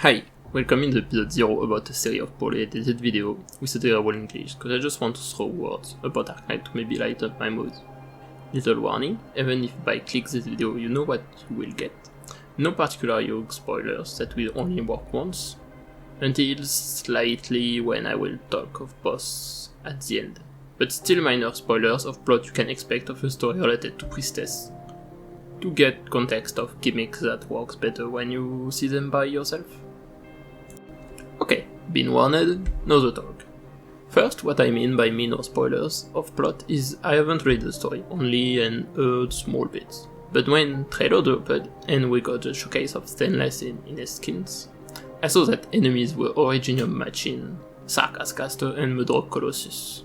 Hi, welcome in the episode 0 about a series of poorly edited videos with a terrible English, cause I just want to throw words about Dark Knight to maybe lighten up my mood. Little warning, even if by click this video you know what you will get. No particular huge spoilers that will only work once, until slightly when I will talk of boss at the end. But still minor spoilers of plot you can expect of a story related to Priestess, to get context of gimmicks that works better when you see them by yourself. Okay, been warned, now the talk. First, what I mean by minor spoilers of plot is I haven't read the story, only and heard small bits. But when trailer dropped and we got a showcase of Stainless in his skins, I saw that enemies were originally matching Sarkascaster and Mudrock Colossus.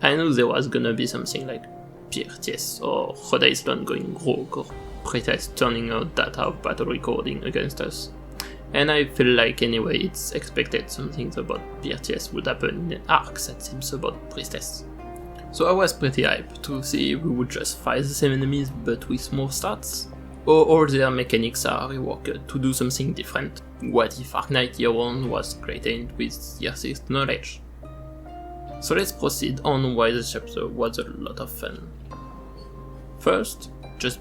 I knew there was gonna be something like Pirties or Rhode Island going rogue or Priestess turning out data of battle recording against us. And I feel like anyway it's expected something about Pirties would happen in an arc that seems about Priestess. So I was pretty hyped to see if we would just fight the same enemies but with more stats, or all their mechanics are reworked to do something different. What if Arc Knight Year 1 was created with Year 6 knowledge? So let's proceed on why this chapter was a lot of fun. First, just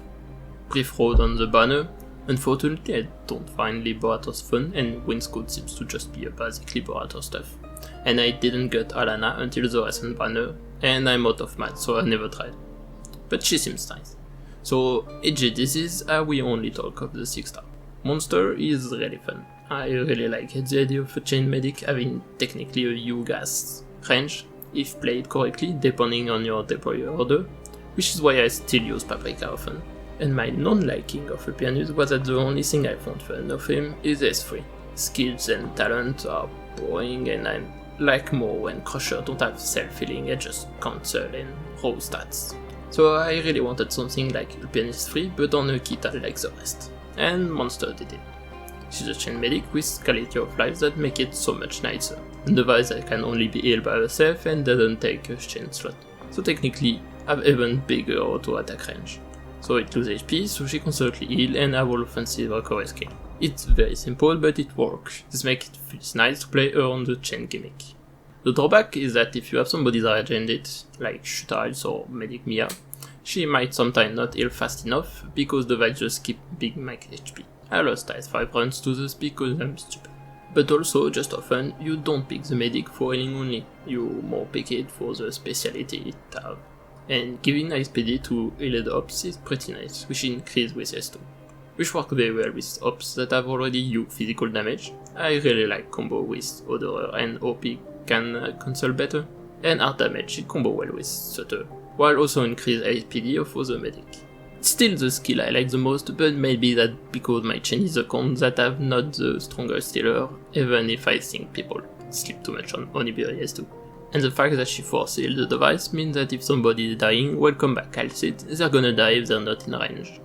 brief road on the banner. Unfortunately, I don't find Liberator's fun, and Winscode seems to just be a basic Liberator stuff. And I didn't get Alana until the recent banner, and I'm out of math, so I never tried. But she seems nice. So, AG Disease, we only talk of the 6 star. Monster is really fun. I really like the idea of a chain medic having technically a UGAS range, if played correctly, depending on your deployer order, which is why I still use Paprika often. And my non-liking of Ulpianus was that the only thing I found fun of him is S3. Skills and talent are boring, and I like more when Crusher don't have self-healing and just cancel and raw stats. So I really wanted something like Ulpianus 3 but on a Kita like the rest. And Monster did it. She's a chain medic with quality of life that make it so much nicer. And device that can only be healed by herself and doesn't take a chain slot. So technically have even bigger auto attack range. So it loses HP, so she constantly heal and have all offensive recovery skill. It's very simple, but it works. This makes it feels nice to play her on the chain gimmick. The drawback is that if you have somebody that agent it, like Shutiles or Medic Mia, she might sometimes not heal fast enough because the device just keep big max HP. I lost Ice 5 runs to this because I'm stupid. But also, just often, you don't pick the medic for healing only, you more pick it for the speciality it have. And giving high SPD to healed ops is pretty nice, which increase with S2. Which work very well with ops that have already huge physical damage. I really like combo with Odorer and OP can cancel better. And art damage it combo well with Sutter, while also increase SPD of other medic. It's still the skill I like the most, but maybe that because my Chinese account that have not the strongest healer, even if I think people sleep too much on Onibiri S2. And the fact that she force healed the device means that if somebody is dying, welcome back Calcit, they're gonna die if they're not in range.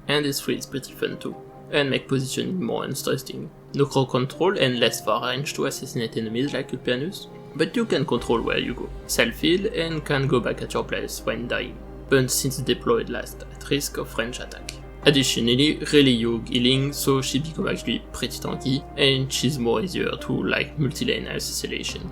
And this 3 is pretty fun too, and make positioning more interesting. No crowd control and less far range to assassinate enemies like Ulpianus, but you can control where you go, self-heal and can go back at your place when dying, but since deployed last at risk of range attack. Additionally, really huge healing, so she becomes actually pretty tanky, and she's more easier to like multi-lane isolation.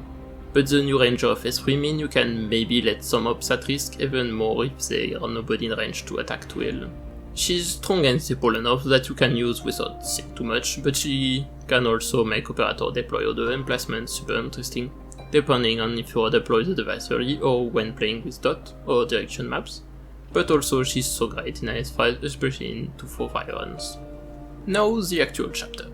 But the new ranger of S3 mean you can maybe let some ops at risk even more if they are nobody in range to attack to heal. She's strong and simple enough that you can use without saying too much, but she can also make operator deploy other emplacements super interesting, depending on if you deploy the device early or when playing with dot or direction maps. But also she's so great in IS5, especially in 2-4-5 runs. Now the actual chapter.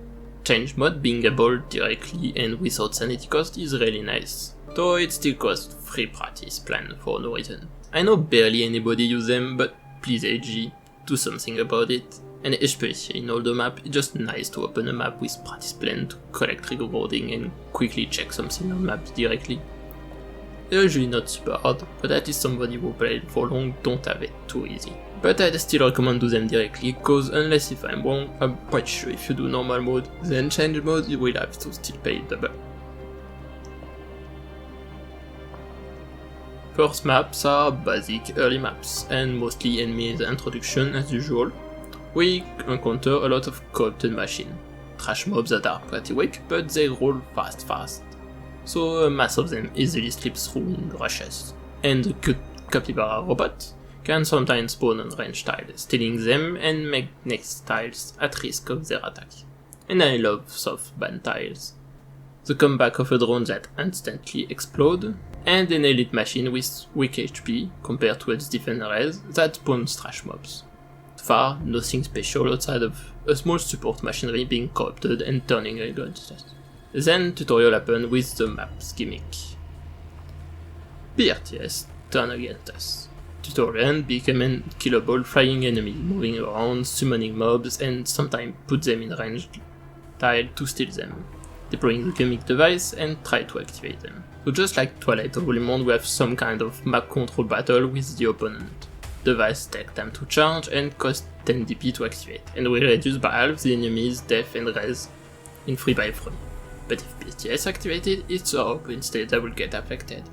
Change mod being able directly and without sanity cost is really nice, though it still costs free practice plan for no reason. I know barely anybody use them, but please AG, do something about it. And especially in older map, it's just nice to open a map with practice plan to collect rewarding and quickly check something on maps directly. They're usually not super hard, but at least somebody who played for long don't have it too easy. But I'd still recommend do them directly, cause unless if I'm wrong, I'm quite sure if you do normal mode, then change mode you will have to still pay double. First maps are basic early maps, and mostly enemies introduction as usual. We encounter a lot of corrupted machine. trash mobs that are pretty weak, but they roll fast, so mass of them easily slips through in rushes. And the cute capybara robot can sometimes spawn on range tiles, stealing them and make next tiles at risk of their attack. And I love soft band tiles. The comeback of a drone that instantly explode, and an elite machine with weak HP compared to its defenders that spawns trash mobs. So far, nothing special outside of a small support machinery being co-opted and turning against us. Then tutorial happened with the map's gimmick. BRTS turn against us. Tutorial became a killable flying enemy, moving around, summoning mobs, and sometimes put them in range tile to steal them, deploying the gimmick device and try to activate them. So just like Twilight of Volleyment, we have some kind of map control battle with the opponent. Device take time to charge and cost 10 DP to activate, and we reduce by half the enemy's death and res in 3x3. But if BTS activated, it's our hope instead that will get affected.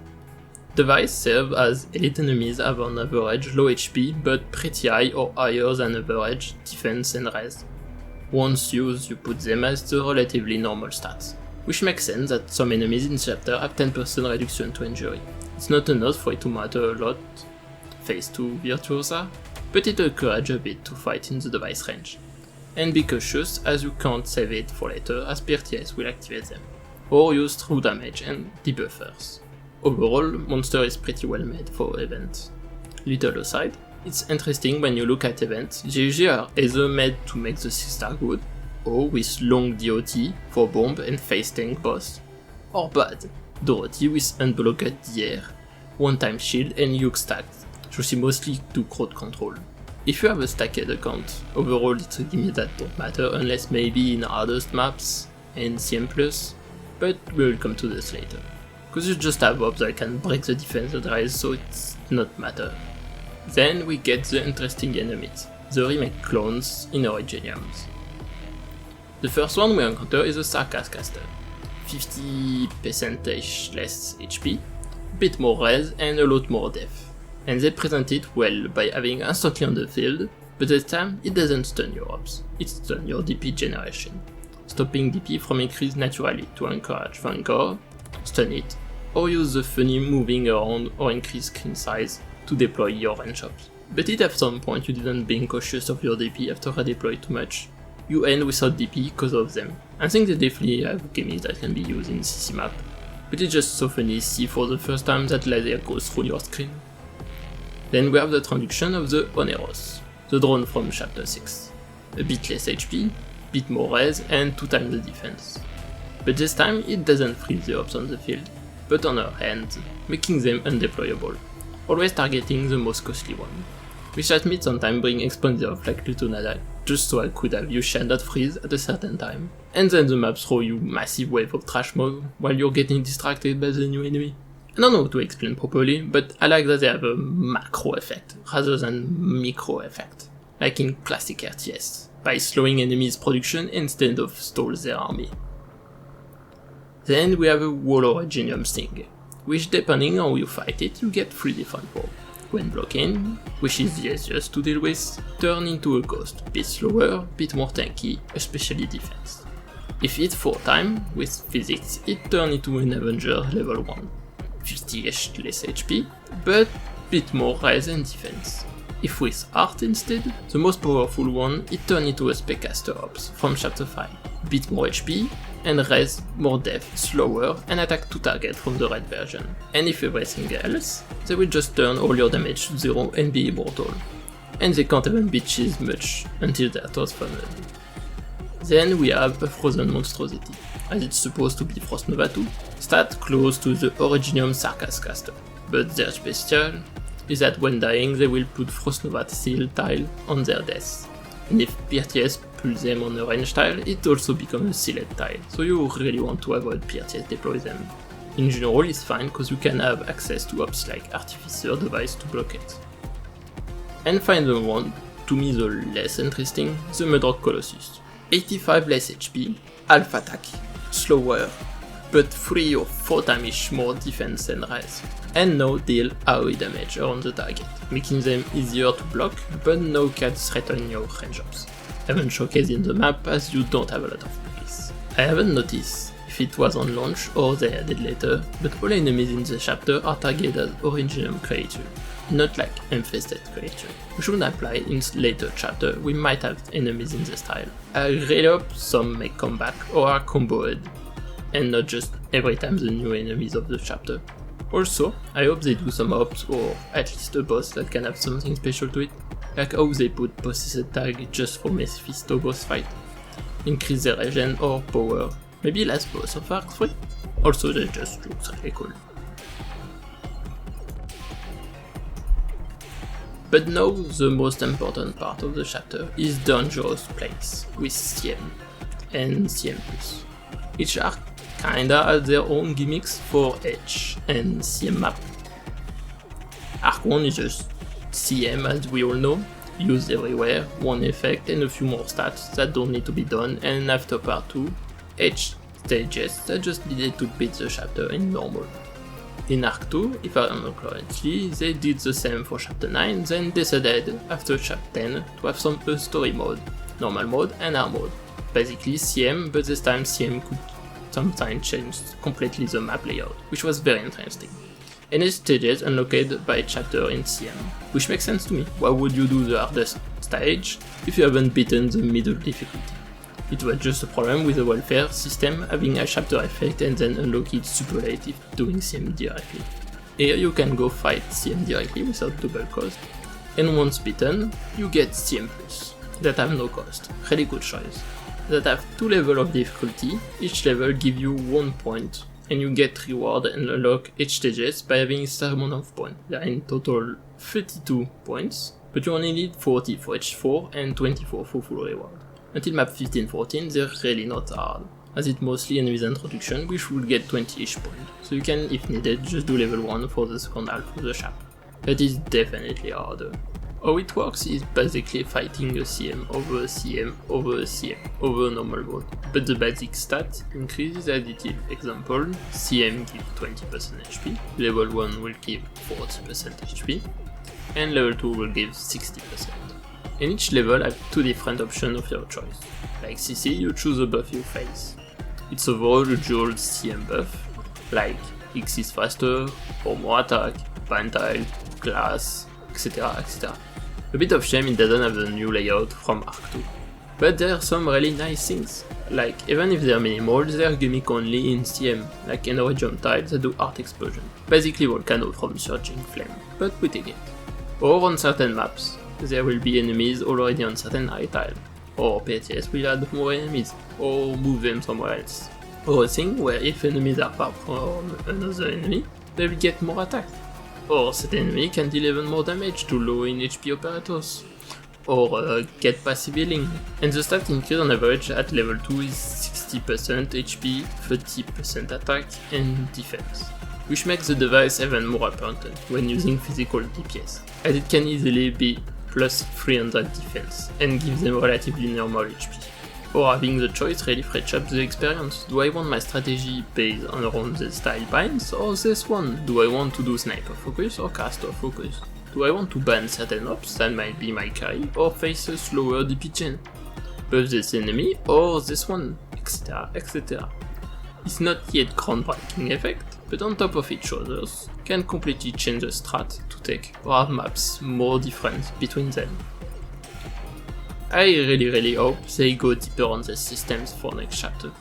Device serve as elite enemies have on average low HP but pretty high or higher than average defense and res. Once used, you put them as the relatively normal stats, which makes sense that some enemies in chapter have 10% reduction to injury. It's not enough for it to matter a lot, phase 2 Virtuosa, but it encourages a bit to fight in the device range. And be cautious as you can't save it for later as PRTS will activate them, or use true damage and debuffers. Overall, monster is pretty well made for events. Little aside, it's interesting when you look at events, they usually are either made to make the 6-star good, or with long DOT for bomb and face tank boss, or bad, Dorothy with unblocked DR, one-time shield and Yuke stacked, so she mostly do crowd control. If you have a stacked account, overall it's a gimme that don't matter unless maybe in hardest maps and CM+, but we'll come to this later. Cause you just have mobs that can break the defense otherwise, so it's not matter. Then we get the interesting enemies, the remake clones in Originiums. The first one we encounter is a Sarcas caster, 50% less HP, a bit more res and a lot more def. And they present it well by having instantly on the field, but this time it doesn't stun your ops, it stuns your DP generation, stopping DP from increase naturally to encourage Vanguard, stun it, or use the funny moving around or increase screen size to deploy your range ops. But if at some point you didn't being cautious of your DP after redeploy too much, you end without DP because of them. I think they definitely have gimmies that can be used in CC map, but it's just so funny to see for the first time that laser goes through your screen. Then we have the introduction of the Oneros, the drone from chapter 6. A bit less HP, bit more res and 2 times the defense. But this time it doesn't freeze the ops on the field, but on her hands, making them undeployable, always targeting the most costly one. Which at me sometimes bring expansive like Lutonada, just so I could have you shine that freeze at a certain time, and then the map throw you massive wave of trash mob while you're getting distracted by the new enemy. I don't know how to explain properly, but I like that they have a macro effect rather than micro effect, like in classic RTS, by slowing enemies' production instead of stall their army. Then we have a wall Originium thing, which depending on how you fight it, you get 3 different walls. When blocking, which is the easiest to deal with, turn into a ghost, bit slower, bit more tanky, especially defense. If hit 4 times, with physics, it turns into an Avenger level 1, 50-ish less HP, but bit more res and defense. If with art instead, the most powerful one, it turns into a Speccaster Ops from chapter 5, bit more HP, and res, more def, slower, and attack to target from the red version. And if everything else, they will just turn all your damage to 0 and be immortal. And they can't even beat cheese much until they're transformed. Then we have a Frozen Monstrosity, as it's supposed to be Frost Nova 2, stat close to the Originium Sarcas caster, but their special is that when dying they will put Frost Nova seal tile on their death. And if PRTS pulls them on a range tile, it also becomes a sealed tile, so you really want to avoid PRTS deploy them. In general it's fine cause you can have access to ops like Artificer device to block it. And final one, to me the less interesting, the Mudrock Colossus. 85 less HP, half attack, slower, but 3 or 4 times more defense and res, and no deal AoE damage on the target, making them easier to block, but no can threaten your range ops. Haven't showcased in the map as you don't have a lot of plays. I haven't noticed if it was on launch or they added later, but all enemies in the chapter are targeted as original creatures, not like infested creatures, which would apply in later chapter. We might have enemies in the style. I really hope some may come back or are comboed, and not just every time the new enemies of the chapter. Also, I hope they do some ops or at least a boss that can have something special to it, like how they put possessed tag just for Mephisto boss fight, increase their regen or power, maybe last boss of Arc 3. Also, that just looks really cool. But now the most important part of the chapter is Dangerous Place with CM and CM+. Each arc kinda has their own gimmicks for H and CM map. Arc 1 is just CM as we all know, used everywhere, one effect and a few more stats that don't need to be done, and after part 2, H stages that just needed to beat the chapter in normal. In Arc 2, if I remember correctly, they did the same for chapter 9, then decided after chapter 10 to have some story mode, normal mode and hard mode. Basically CM, but this time CM could sometimes change completely the map layout, which was very interesting. And its stages unlocked by chapter in CM, which makes sense to me. Why would you do the hardest stage if you haven't beaten the middle difficulty? It was just a problem with the welfare system having a chapter effect and then unlock it super late if doing CM directly. Here you can go fight CM directly without double cost, and once beaten, you get CM+, that have no cost, really good choice. That have 2 levels of difficulty, each level give you 1 point, and you get reward and unlock each stages by having a certain amount of points. There are in total 32 points, but you only need 40 for each 4 and 24 for full reward. Until map 15-14 they're really not hard, as it's mostly enemies introduction which will get 20-ish points, so you can, if needed, just do level 1 for the second half of the chapter. That is definitely harder. How it works is basically fighting a CM over a CM over a CM over normal mode, but the basic stat increases additive. Example, CM gives 20% HP, level 1 will give 40% HP, and level 2 will give 60%. And each level has 2 different options of your choice. Like CC, you choose a buff you face. It's overall a dual CM buff, like X is faster, or more attack, Pantile, Glass, etc. etc. A bit of shame it doesn't have the new layout from Arc 2. But there are some really nice things, like even if they're minimal, they're gimmick only in CM, like energy jump tiles that do art explosion. Basically volcano from Surging Flame, but we take it. Or on certain maps, there will be enemies already on certain high tile, or PTS will add more enemies, or move them somewhere else. Or a thing where if enemies are far from another enemy, they will get more attack. Or that enemy can deal even more damage to low in HP operators. Or get passive healing. And the stat increase on average at level 2 is 60% HP, 30% attack and defense, which makes the device even more important when using physical DPS, as it can easily be plus 300 defense and gives them relatively normal HP. Or having the choice really fresh up the experience. Do I want my strategy based on around the style binds or this one? Do I want to do sniper focus or caster focus? Do I want to ban certain ops that might be my carry or face a slower DP chain? Buff this enemy or this one, etc, etc. It's not yet groundbreaking effect, but on top of each other, can completely change the strat to take or have maps more different between them. I really hope they go deeper on the systems for next chapter.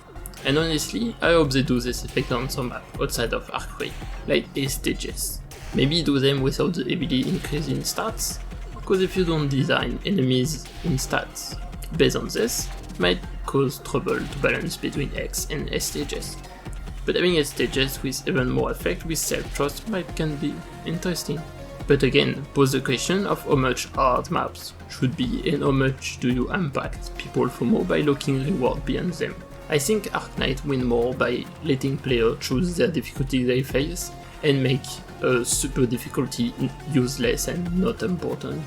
And honestly, I hope they do this effect on some map outside of Arc 3, like A stages. Maybe do them without the heavily increase in stats, because if you don't design enemies in stats based on this, it might cause trouble to balance between X and S stages. But having S stages with even more effect with self-trust can be interesting. But again, pose the question of how much hard maps should be and how much do you impact people FOMO by locking reward behind them. I think Arc Knight win more by letting players choose their difficulty they face and make a super difficulty useless and not important.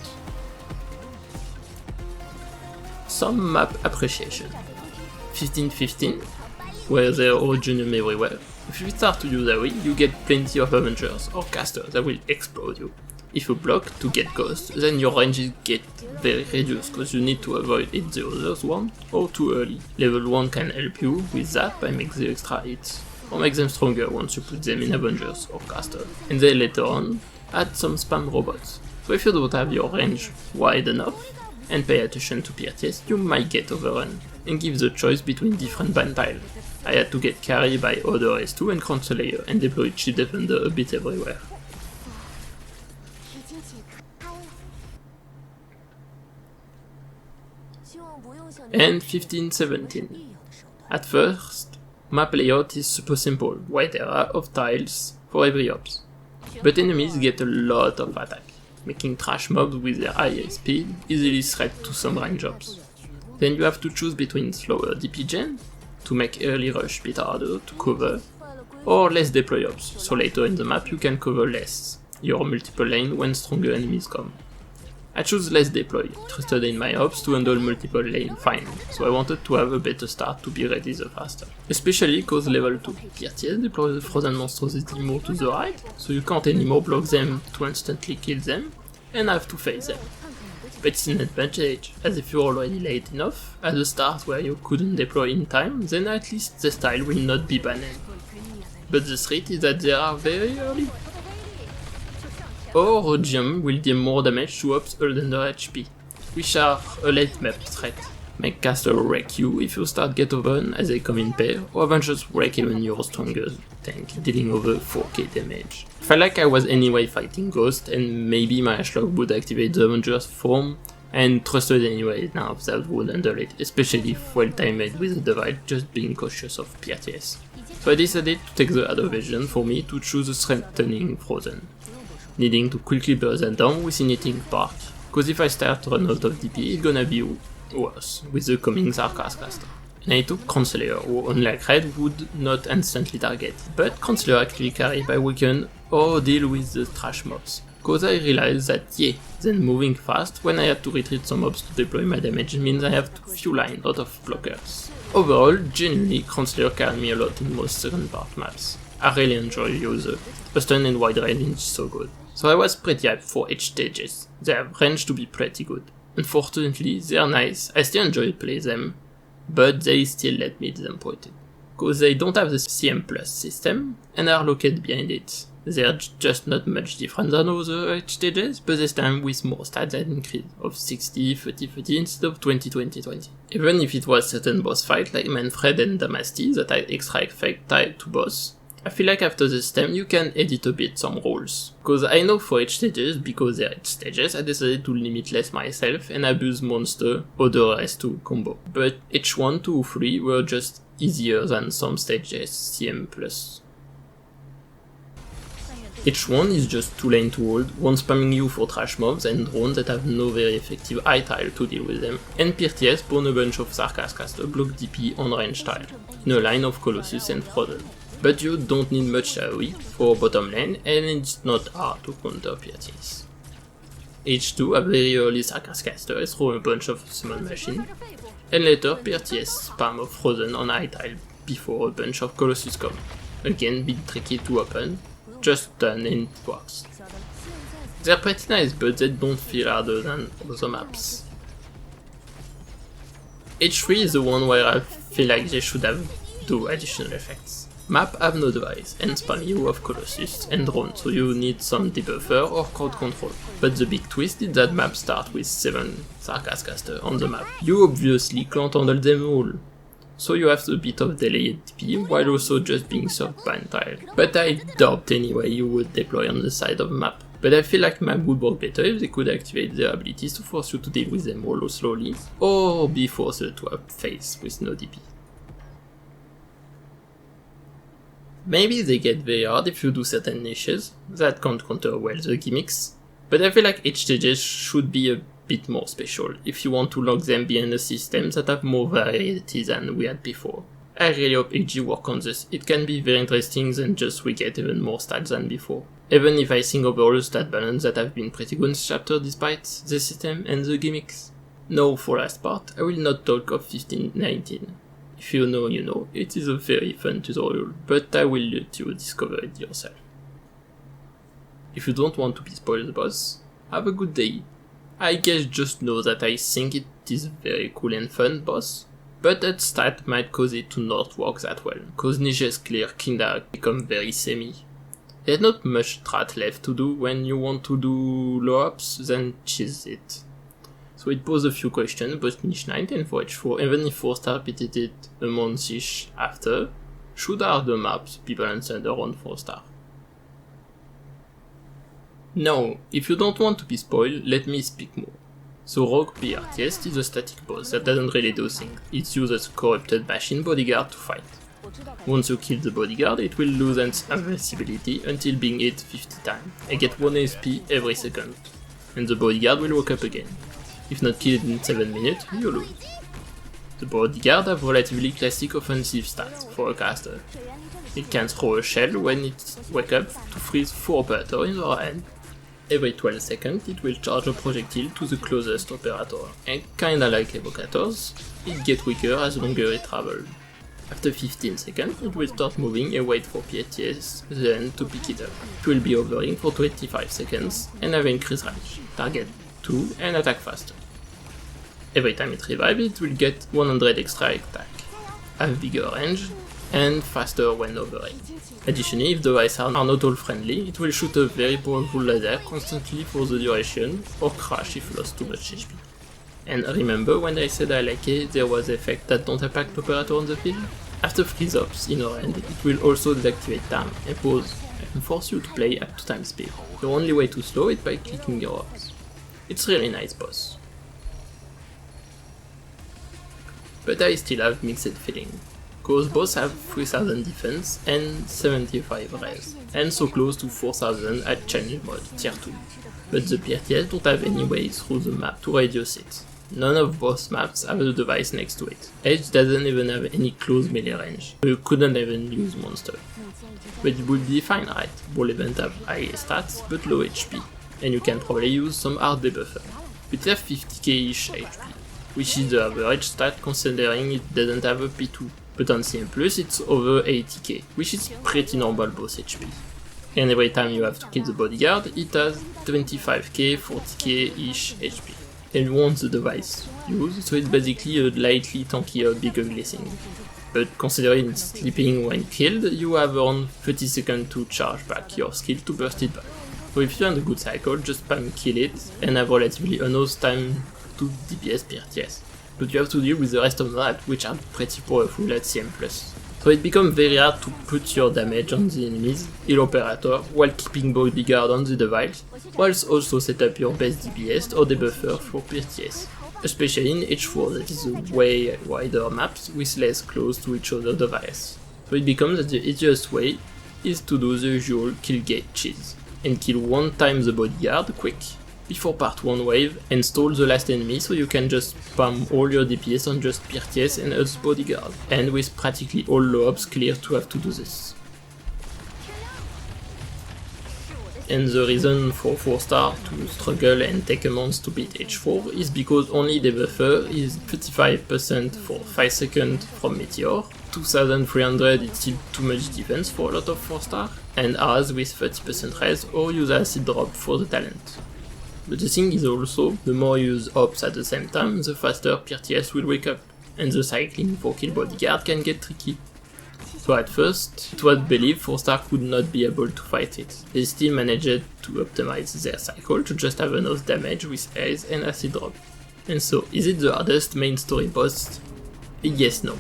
Some map appreciation. 15-15, where there are original everywhere. If you start to use AoE, you get plenty of Avengers or casters that will explode you. If you block to get ghost, then your ranges get very reduced because you need to avoid hit the others one or too early. Level 1 can help you with that by make the extra hits, or make them stronger once you put them in Avengers or Caster, and then later on add some spam robots. So if you don't have your range wide enough and pay attention to PRTS, you might get overrun, and give the choice between different ban tiles. I had to get carry by Audacity and Crown Slayer and deploy Chief Defender a bit everywhere. And 15-17. At first, map layout is super simple, wide area of tiles for every ops. But enemies get a lot of attack, making trash mobs with their high speed easily threat to some range ops. Then you have to choose between slower DP gen, to make early rush bit harder to cover, or less deploy ops, so later in the map you can cover less your multiple lane when stronger enemies come. I chose less deploy, trusted in my ops to handle multiple lane fine, so I wanted to have a better start to be ready the faster. Especially cause level 2 PRTS deploy the frozen monstrosity more to the right, so you can't anymore block them to instantly kill them, and have to face them. But it's an advantage, as if you're already late enough, at the start where you couldn't deploy in time, then at least the style will not be banned. But the threat is that they are very early. Or Gem will deal more damage to ops under HP, which are a late map threat. Make caster wreck you if you start get overrun as they come in pair, or Avengers wreck even your strongest tank, dealing over 4k damage. I felt like I was anyway fighting Ghost, and maybe my Ashlog would activate the Avengers form, and trusted anyway now that would handle it, especially if well timed with the Divide, just being cautious of PRTS. So I decided to take the other version for me to choose a strengthening Frozen, needing to quickly burst them down with Igniting Spark, cause if I start to run out of DP it's gonna be worse with the coming Sarkas caster. And I took Crown Slayer, who unlike Red would not instantly target, but Crown Slayer actually carry by weaken or deal with the trash mobs. Cause I realized that then moving fast when I had to retreat some mobs to deploy my damage means I have to few line out of blockers. Overall, genuinely Crown Slayer carried me a lot in most second part maps. I really enjoy user, a stun and wide range is so good. So I was pretty hyped for H stages, they have range to be pretty good. Unfortunately, they are nice, I still enjoy play them, but they still let me disappointed. Cause they don't have the CM Plus system, and are located behind it. They are just not much different than other H stages, but this time with more stats that increase, of 60, 30, 30 instead of 20, 20, 20. Even if it was certain boss fight like Manfred and Damasty that had extra effect tied to boss, I feel like after the stem you can edit a bit some rules. Cause I know for H stages, because they're H stages, I decided to limit less myself and abuse monster or the rest to combo. But H1, 2, 3 were just easier than some stages CM+. H1 is just 2 lane to hold, one spamming you for trash mobs and drones that have no very effective eye tile to deal with them, and PRTS spawn a bunch of Sarkas caster block DP on range tile, in a line of Colossus and Frozen. But you don't need much AoE for bottom lane, and it's not hard to counter PRTS. H2 a very early Sarkas caster throw a bunch of summon machine, and later PRTS spam of Frozen on high tile before a bunch of Colossus come. Again, bit tricky to open, just done and it works. They're pretty nice, but they don't feel harder than other maps. H3 is the one where I feel like they should have do additional effects. Map have no device and spam you of Colossus and drone, so you need some debuffer or crowd control. But the big twist is that map start with 7 Sarkas caster on the map. You obviously can't handle them all, so you have a bit of delayed DP while also just being served by tile. But I doubt anyway you would deploy on the side of map. But I feel like map would work better if they could activate their abilities to force you to deal with them all slowly, or be forced to have phase with no DP. Maybe they get very hard if you do certain niches that can't counter well the gimmicks, but I feel like each stages should be a bit more special if you want to lock them behind a system that have more variety than we had before. I really hope XG work on this, it can be very interesting than just we get even more stats than before. Even if I think overall stat balance that have been pretty good in this chapter despite the system and the gimmicks. Now for last part, I will not talk of 15-19. If you know, you know, it is a very fun tutorial, but I will let you discover it yourself. If you don't want to be spoiled the boss, have a good day. I guess just know that I think it is a very cool and fun boss, but that stat might cause it to not work that well, cause niches clear kinda become very semi. There's not much strat left to do when you want to do low ups, then cheese it. So it poses a few questions about niche 19 for H4, even if 4-star repeated it a month-ish after, should are the maps people answer around 4-star. Now, if you don't want to be spoiled, let me speak more. So Rogue BRTS is a static boss that doesn't really do things, it uses a corrupted machine bodyguard to fight. Once you kill the bodyguard, it will lose its invincibility until being hit 50 times, and get 1 SP every second, and the bodyguard will wake up again. If not killed in 7 minutes, you lose. The bodyguard have relatively classic offensive stats for a caster. It can throw a shell when it wakes up to freeze 4 operators in their hand. Every 12 seconds it will charge a projectile to the closest operator, and kinda like evocators, it gets weaker as longer it travels. After 15 seconds it will start moving and wait for PTS then to pick it up. It will be hovering for 25 seconds and have increased range, target 2 and attack faster. Every time it revives it will get 100 extra attack, have bigger range, and faster when hovering. Additionally, if the devices are not all friendly, it will shoot a very powerful laser constantly for the duration, or crash if lost too much HP. And remember when I said I like it, there was effects that don't impact operator on the field? After freeze ups in our end, it will also deactivate time and pause, and force you to play at 2 times speed. The only way to slow it by clicking your ups. It's really nice boss. But I still have mixed feeling, cause both have 3000 defense and 75 res, and so close to 4000 at challenge mode, tier 2. But the PRTS don't have any way through the map to reduce it. None of both maps have a device next to it. Edge doesn't even have any close melee range, so you couldn't even use monster. But it would be fine, right? Ball event have high stats but low HP, and you can probably use some hard debuffer. It have 50k-ish HP, which is the average stat considering it doesn't have a P2. But on CN Plus it's over 80k, which is pretty normal boss HP. And every time you have to kill the bodyguard, it has 25k, 40k-ish HP. And once the device used, so it's basically a lightly tankier big ugly thing. But considering it's sleeping when killed, you have around 30 seconds to charge back your skill to burst it back. So if you're on a good cycle, just spam kill it and have relatively unnoticed time to DPS PRTS. But you have to deal with the rest of the map, which are pretty powerful at CM+. So it becomes very hard to put your damage on the enemies, heal operator, while keeping bodyguard on the device, whilst also set up your best DPS or debuffer for PRTS. Especially in H4 that is a way wider maps with less close to each other device. So it becomes that the easiest way is to do the usual kill gate cheese, and kill 1 time the bodyguard quick, before part 1 wave, and stall the last enemy so you can just spam all your DPS on just PRTS and us bodyguard, and with practically all low ups clear to have to do this. And the reason for 4-star to struggle and take a month to beat H4 is because only debuffer is 35% for 5 seconds from Meteor, 2300 is still too much defense for a lot of 4-star, and as with 30% res or use acid drop for the talent. But the thing is also, the more you use ops at the same time, the faster PRTS will wake up, and the cycling for kill bodyguard can get tricky. So at first, it was believed 4-star could not be able to fight it. They still managed to optimize their cycle to just have enough damage with haze and acid drop. And so, is it the hardest main story boss? Yes, no.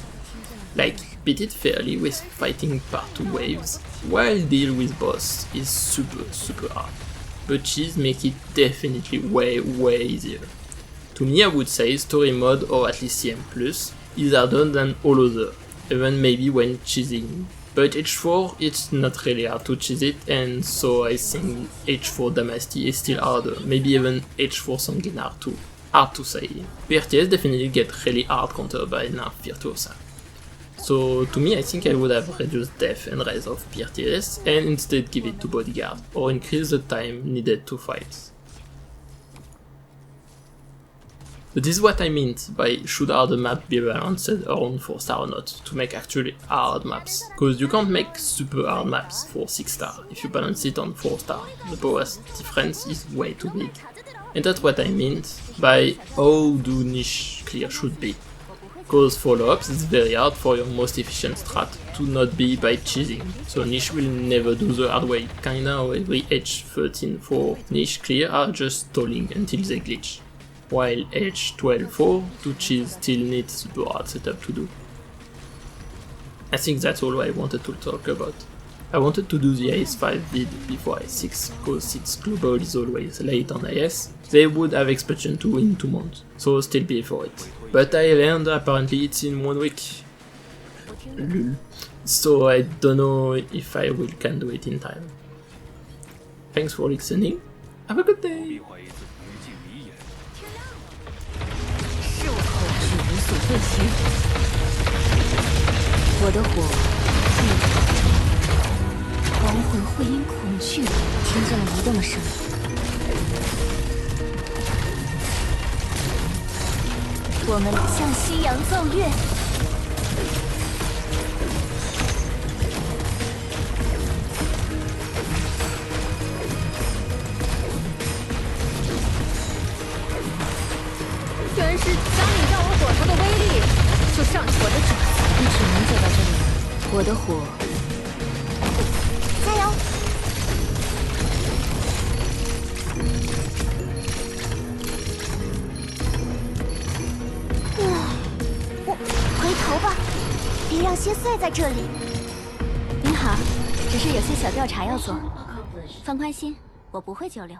Like, beat it fairly with fighting part 2 waves, while deal with boss is super hard. But cheese make it definitely way easier. To me I would say story mode or at least CM Plus is harder than all other, even maybe when cheesing. But H4 it's not really hard to cheese it, and so I think H4 Dynasty is still harder, maybe even H4 Sanguinar too. Hard to say. PRTS definitely get really hard countered by Nerf Virtuosa. So to me I think I would have reduced def and res of PRTS and instead give it to bodyguard, or increase the time needed to fight. But this is what I meant by should hard map be balanced around 4 star or not, to make actually hard maps. Cause you can't make super hard maps for 6 star if you balance it on 4 star, the power difference is way too big. And that's what I meant by how do niche clear should be. Cause follow-ups is very hard for your most efficient strat to not be by cheesing, so niche will never do the hard way, kinda how every H13 for niche clear are just stalling until they glitch, while H12 for to cheese still needs super hard setup to do. I think that's all I wanted to talk about. I wanted to do the IS5 vid before IS6, cause since global is always late on IS, they would have expansion 2 in 2 months, so still pay for it. But I learned apparently it's in 1 week. Lul. So I don't know if I can do it in time. Thanks for listening. Have a good day. 我的火亡魂会因恐惧听见了移动的声音。我们向夕阳奏乐。全是将你让我火头的威力，就上我的爪子。你只能走到这里了，我的火。加油！我回头吧，别让歇碎在这里。您好，只是有些小调查要做。放宽心，我不会久留。